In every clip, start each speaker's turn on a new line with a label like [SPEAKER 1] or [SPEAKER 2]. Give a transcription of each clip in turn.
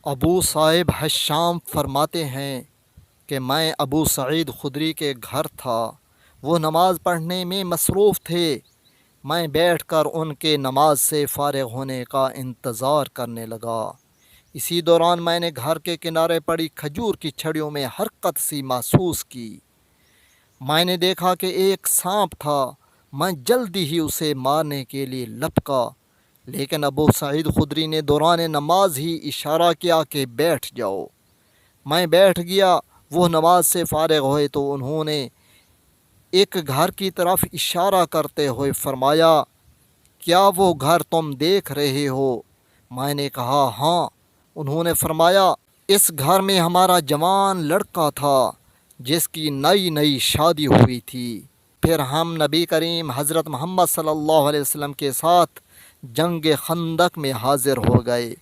[SPEAKER 1] ابو صاحب حشام فرماتے ہیں کہ میں ابو سعید خدری کے گھر تھا۔ وہ نماز پڑھنے میں مصروف تھے۔ میں بیٹھ کر ان کے نماز سے فارغ ہونے کا انتظار کرنے لگا۔ اسی دوران میں نے گھر کے کنارے پڑی کھجور کی چھڑیوں میں حرکت سی محسوس کی۔ میں نے دیکھا کہ ایک سانپ تھا۔ میں جلدی ہی اسے مارنے کے لیے لپکا، لیکن ابو سعید خدری نے دوران نماز ہی اشارہ کیا کہ بیٹھ جاؤ۔ میں بیٹھ گیا۔ وہ نماز سے فارغ ہوئے تو انہوں نے ایک گھر کی طرف اشارہ کرتے ہوئے فرمایا، کیا وہ گھر تم دیکھ رہے ہو؟ میں نے کہا ہاں۔ انہوں نے فرمایا، اس گھر میں ہمارا جوان لڑکا تھا جس کی نئی نئی شادی ہوئی تھی۔ پھر ہم نبی کریم حضرت محمد صلی اللہ علیہ وسلم کے ساتھ جنگ خندق میں حاضر ہو گئے۔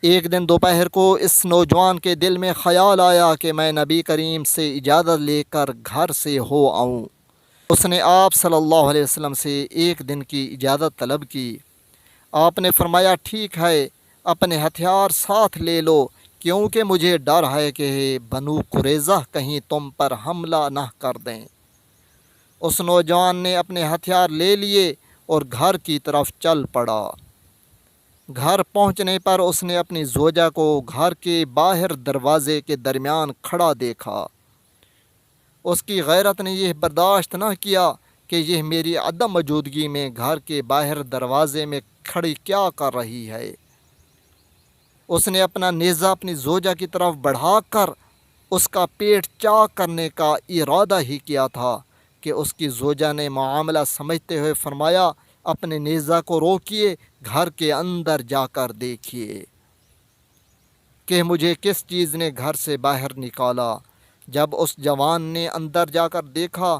[SPEAKER 1] ایک دن دوپہر کو اس نوجوان کے دل میں خیال آیا کہ میں نبی کریم سے اجازت لے کر گھر سے ہو آؤں۔ اس نے آپ صلی اللہ علیہ وسلم سے ایک دن کی اجازت طلب کی۔ آپ نے فرمایا، ٹھیک ہے، اپنے ہتھیار ساتھ لے لو، کیونکہ مجھے ڈر ہے کہ بنو قریظہ کہیں تم پر حملہ نہ کر دیں۔ اس نوجوان نے اپنے ہتھیار لے لیے اور گھر کی طرف چل پڑا۔ گھر پہنچنے پر اس نے اپنی زوجہ کو گھر کے باہر دروازے کے درمیان کھڑا دیکھا۔ اس کی غیرت نے یہ برداشت نہ کیا کہ یہ میری عدم موجودگی میں گھر کے باہر دروازے میں کھڑی کیا کر رہی ہے۔ اس نے اپنا نیزہ اپنی زوجہ کی طرف بڑھا کر اس کا پیٹ چاک کرنے کا ارادہ ہی کیا تھا کہ اس کی زوجہ نے معاملہ سمجھتے ہوئے فرمایا، اپنے نیزہ کو روکیے، گھر کے اندر جا کر دیکھیے کہ مجھے کس چیز نے گھر سے باہر نکالا۔ جب اس جوان نے اندر جا کر دیکھا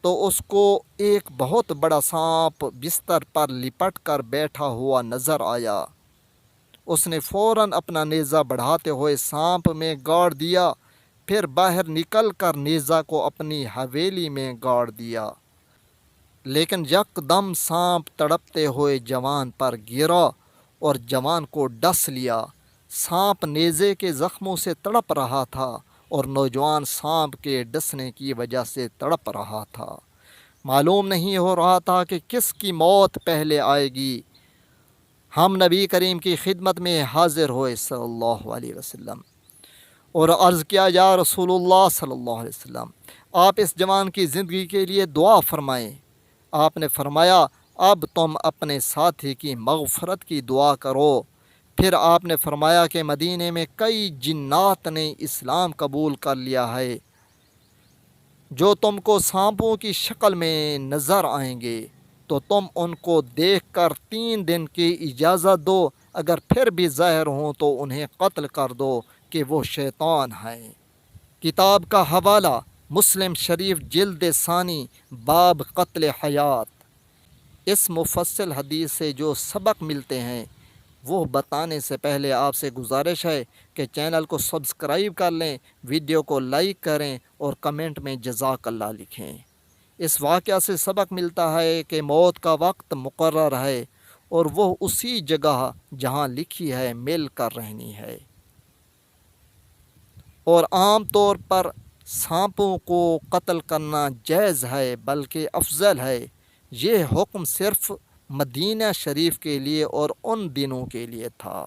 [SPEAKER 1] تو اس کو ایک بہت بڑا سانپ بستر پر لپٹ کر بیٹھا ہوا نظر آیا۔ اس نے فوراً اپنا نیزہ بڑھاتے ہوئے سانپ میں گاڑ دیا، پھر باہر نکل کر نیزہ کو اپنی حویلی میں گاڑ دیا، لیکن یک دم سانپ تڑپتے ہوئے جوان پر گرا اور جوان کو ڈس لیا۔ سانپ نیزے کے زخموں سے تڑپ رہا تھا اور نوجوان سانپ کے ڈسنے کی وجہ سے تڑپ رہا تھا۔ معلوم نہیں ہو رہا تھا کہ کس کی موت پہلے آئے گی۔ ہم نبی کریم کی خدمت میں حاضر ہوئے صلی اللہ علیہ وسلم اور عرض کیا، یا رسول اللہ صلی اللہ علیہ وسلم، آپ اس جوان کی زندگی کے لیے دعا فرمائیں۔ آپ نے فرمایا، اب تم اپنے ساتھی کی مغفرت کی دعا کرو۔ پھر آپ نے فرمایا کہ مدینے میں کئی جنات نے اسلام قبول کر لیا ہے جو تم کو سانپوں کی شکل میں نظر آئیں گے، تو تم ان کو دیکھ کر 3 دن کی اجازت دو، اگر پھر بھی ظاہر ہوں تو انہیں قتل کر دو کہ وہ شیطان ہیں۔ کتاب کا حوالہ مسلم شریف جلد ثانی، باب قتل حیات۔ اس مفصل حدیث سے جو سبق ملتے ہیں وہ بتانے سے پہلے آپ سے گزارش ہے کہ چینل کو سبسکرائب کر لیں، ویڈیو کو لائک کریں اور کمنٹ میں جزاک اللہ لکھیں۔ اس واقعہ سے سبق ملتا ہے کہ موت کا وقت مقرر ہے اور وہ اسی جگہ جہاں لکھی ہے مل کر رہنی ہے، اور عام طور پر سانپوں کو قتل کرنا جائز ہے بلکہ افضل ہے۔ یہ حکم صرف مدینہ شریف کے لیے اور ان دنوں کے لیے تھا۔